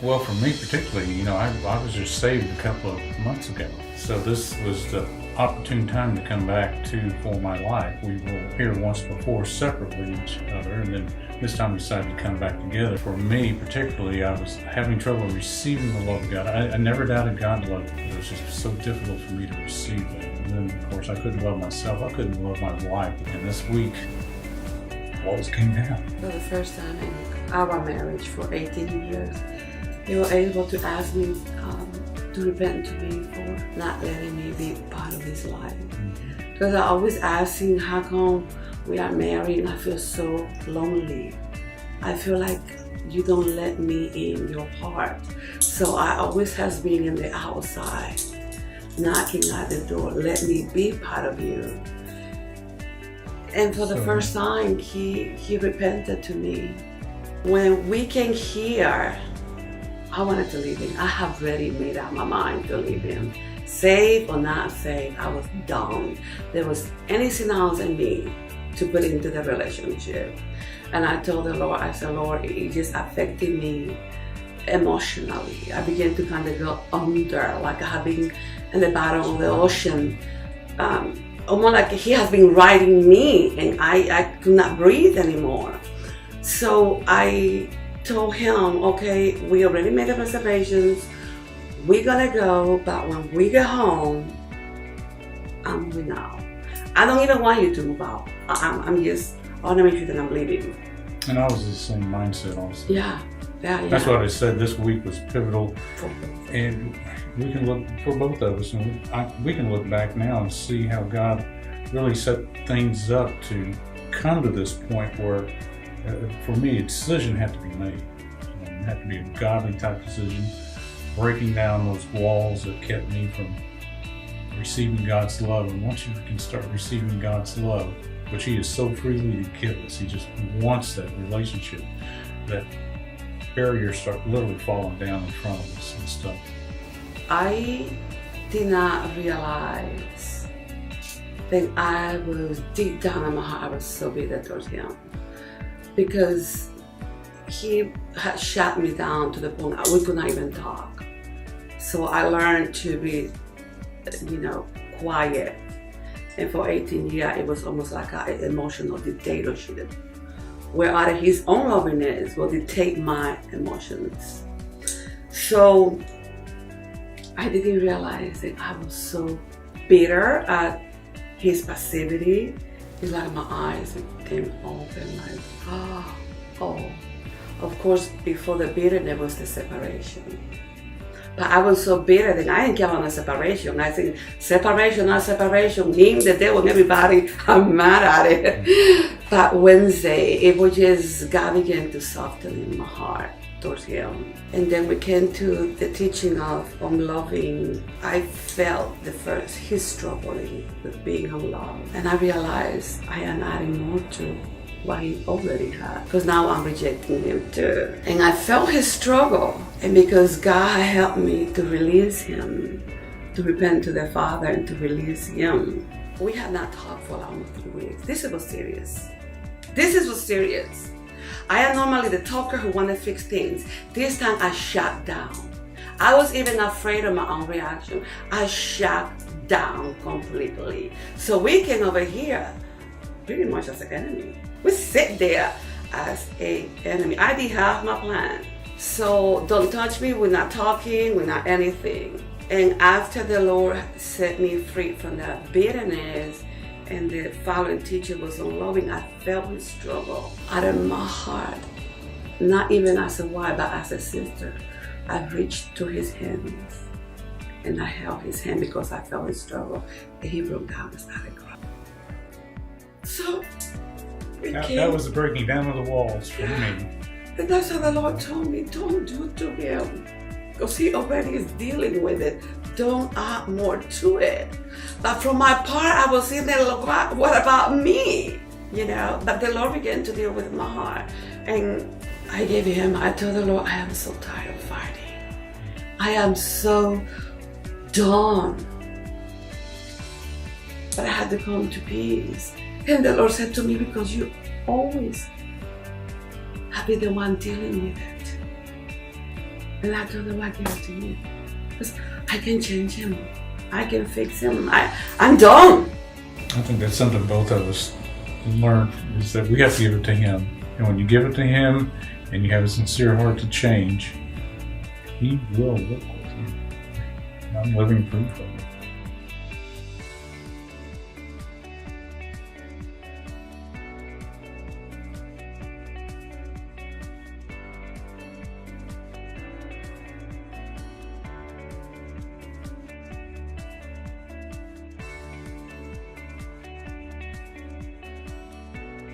Well, for me particularly, I was just saved a couple of months ago. So this was the opportune time to come back for my life. We were here once before separately each other, and then this time we decided to come back together. For me particularly, I was having trouble receiving the love of God. I never doubted God's love. It was just so difficult for me to receive that. And then, of course, I couldn't love myself. I couldn't love my wife. And this week, walls came down. For the first time in our marriage for 18 years, you were able to ask me to repent to me for not letting me be part of his life. Because I always ask him, how come we are married and I feel so lonely? I feel like you don't let me in your heart. So I always has been in the outside, knocking at the door, let me be part of you. And for the first time, he repented to me. When we came here, I wanted to leave him. I have already made up my mind to leave him. Saved or not saved, I was done. There was anything else in me to put into the relationship. And I told the Lord, I said, Lord, it just affected me emotionally. I began to kind of go under, like I have been in the bottom of the ocean. Almost like he has been riding me and I could not breathe anymore. So I told him, okay, we already made the reservations. We're gonna go, but when we get home, I'm moving out. I don't even want you to move out. I want to make sure that I'm leaving. And I was the same mindset also. Yeah. That's what I said. This week was pivotal. And we can look, for both of us, and we can look back now and see how God really set things up to come to this point where, for me, a decision had to be made. It had to be a godly type decision, breaking down those walls that kept me from receiving God's love. And once you can start receiving God's love, which He is so freely to give us, He just wants that relationship, that barriers start literally falling down in front of us and stuff. I did not realize that I was deep down in my heart, I was so bitter towards him. Because he had shut me down to the point we could not even talk. So I learned to be, quiet. And for 18 years, it was almost like an emotional dictatorship, where out of his own lovingness will dictate my emotions. So I didn't realize that I was so bitter at his passivity. It's like my eyes became open, like, oh. Of course, before the bitterness was the separation. But I was so bitter that I didn't care on the separation. I think separation, not separation, him, the devil, and everybody, I'm mad at it. But Wednesday, it was just God began to soften in my heart towards him. And then we came to the teaching of unloving. I felt he's struggling with being unloved. And I realized I am adding more to what he already had, because now I'm rejecting him too. And I felt his struggle, and because God helped me to release him, to repent to the Father and to release him, we had not talked for almost 3 weeks. This was serious. I am normally the talker who want to fix things. This time I shut down. I was even afraid of my own reaction. I shut down completely. So we came over here pretty much as an enemy. We sit there as an enemy. I did half my plan. So don't touch me, we're not talking, we're not anything. And after the Lord set me free from that bitterness, and the following teacher was unloving, I felt his struggle out of my heart. Not even as a wife, but as a sister. I reached to his hands, and I held his hand because I felt his struggle, and he broke down and started crying. So that was the breaking down of the walls for me. And that's how the Lord told me, don't do it to him, because he already is dealing with it. Don't add more to it. But from my part, I was in there, what about me? But the Lord began to deal with my heart. And I told the Lord, I am so tired of fighting. I am so done. But I had to come to peace. And the Lord said to me, because you always have been the one dealing with it. And I told him, I give it to you. Because I can change him. I can fix him. I'm done. I think that's something both of us learned, is that we have to give it to him. And when you give it to him and you have a sincere heart to change, he will work with you. I'm living proof of it.